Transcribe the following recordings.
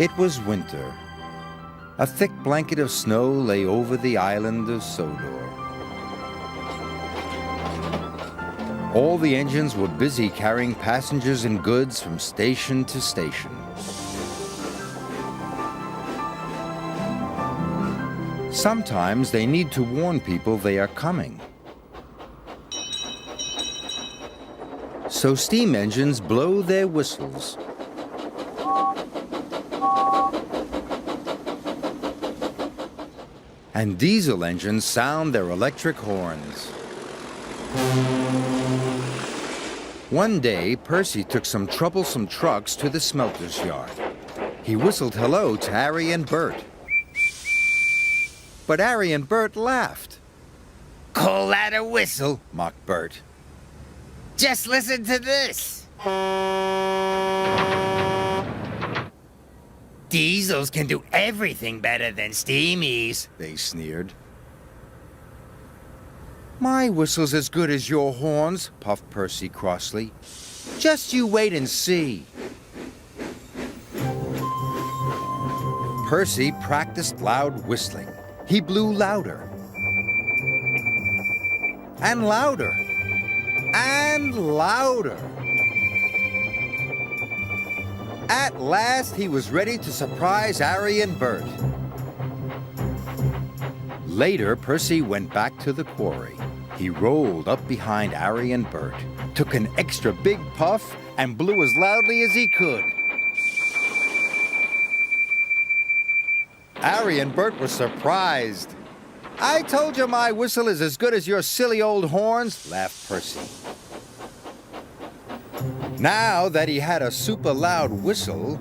It was winter. A thick blanket of snow lay over the island of Sodor. All the engines were busy carrying passengers and goods from station to station. Sometimes they need to warn people they are coming. So steam engines blow their whistles. And diesel engines sound their electric horns. One day, Percy took some troublesome trucks to the smelter's yard. He whistled hello to Harry and Bert. But Harry and Bert laughed. "Call that a whistle? Mocked Bert. Just listen to this. Diesels can do everything better than steamies," They sneered. "My whistle's as good as your horns," puffed Percy crossly. "Just you wait and see." Percy practiced loud whistling. He blew louder. And louder. And louder. At last, he was ready to surprise Harry and Bert. Later, Percy went back to the quarry. He rolled up behind Harry and Bert, took an extra big puff, and blew as loudly as he could. Harry and Bert were surprised. "I told you my whistle is as good as your silly old horns," laughed Percy. Now that he had a super loud whistle,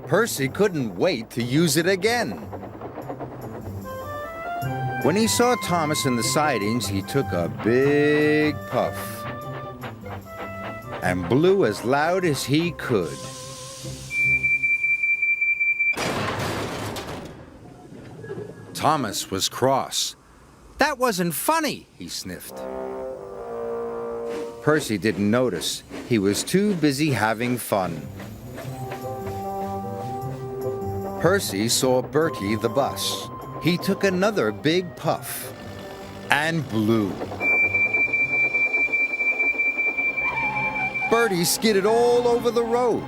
Percy couldn't wait to use it again. When he saw Thomas in the sidings, he took a big puff and blew as loud as he could. Thomas was cross. "That wasn't funny," he sniffed. Percy didn't notice. He was too busy having fun. Percy saw Bertie the bus. He took another big puff and blew. Bertie skidded all over the road.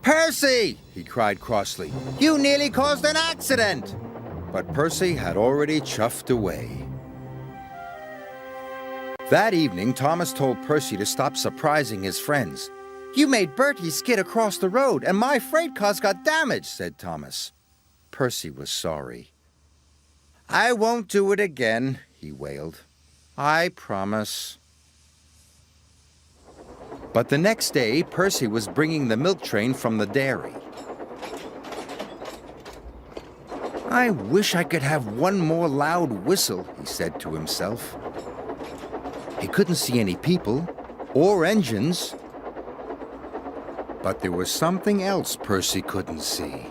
"Percy!" he cried crossly. "You nearly caused an accident!" But Percy had already chuffed away. That evening, Thomas told Percy to stop surprising his friends. "You made Bertie skid across the road, and my freight cars got damaged," said Thomas. Percy was sorry. "I won't do it again," he wailed. "I promise." But the next day, Percy was bringing the milk train from the dairy. "I wish I could have one more loud whistle," he said to himself. He couldn't see any people or engines. But there was something else Percy couldn't see.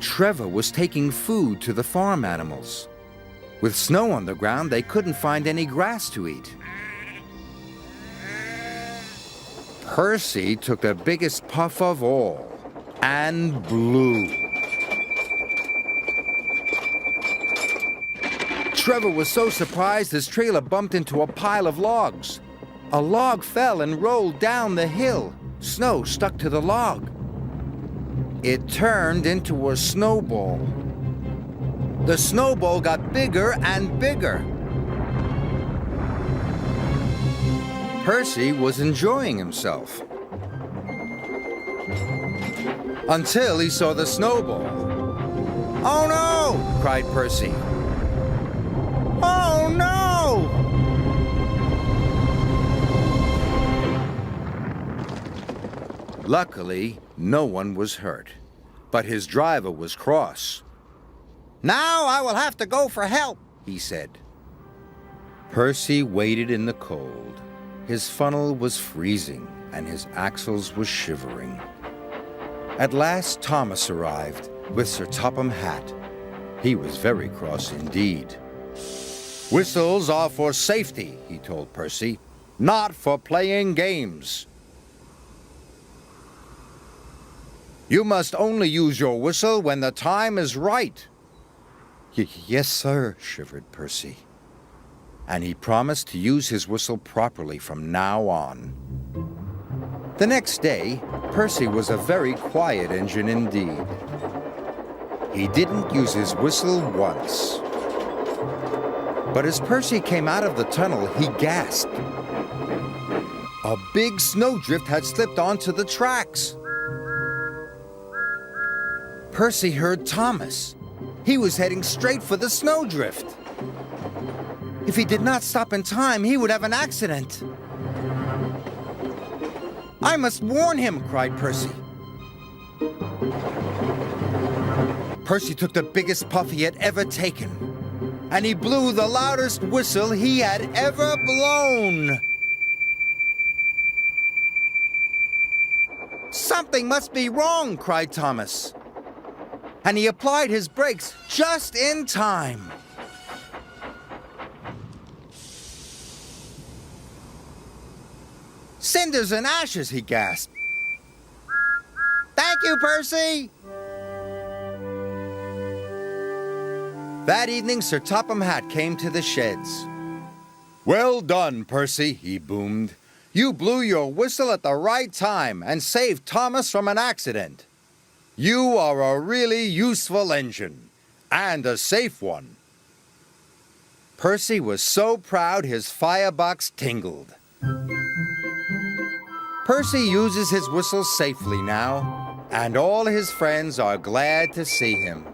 Trevor was taking food to the farm animals. With snow on the ground, they couldn't find any grass to eat. Percy took the biggest puff of all and blew. Trevor was so surprised his trailer bumped into a pile of logs. A log fell and rolled down the hill. Snow stuck to the log. It turned into a snowball. The snowball got bigger and bigger. Percy was enjoying himself. Until he saw the snowball. "Oh no!" cried Percy. "Oh no!" Luckily, no one was hurt, but his driver was cross. "Now I will have to go for help," he said. Percy waited in the cold. His funnel was freezing and his axles were shivering. At last, Thomas arrived with Sir Topham Hatt. He was very cross indeed. "Whistles are for safety," he told Percy. not for playing games. You must only use your whistle when the time is right. Yes, sir, shivered Percy. And he promised to use his whistle properly from now on. The next day, Percy was a very quiet engine indeed. He didn't use his whistle once. But as Percy came out of the tunnel, he gasped. A big snowdrift had slipped onto the tracks. Percy heard Thomas. He was heading straight for the snowdrift. If he did not stop in time, he would have an accident. I must warn him, cried Percy. Percy took the biggest puff he had ever taken, and he blew the loudest whistle he had ever blown. Something must be wrong, cried Thomas. And he applied his brakes just in time. Cinders and ashes, he gasped. Thank you, Percy! That evening, Sir Topham Hatt came to the sheds. Well done, Percy, he boomed. You blew your whistle at the right time and saved Thomas from an accident. You are a really useful engine, and a safe one. Percy was so proud his firebox tingled. Percy uses his whistle safely now, and all his friends are glad to see him.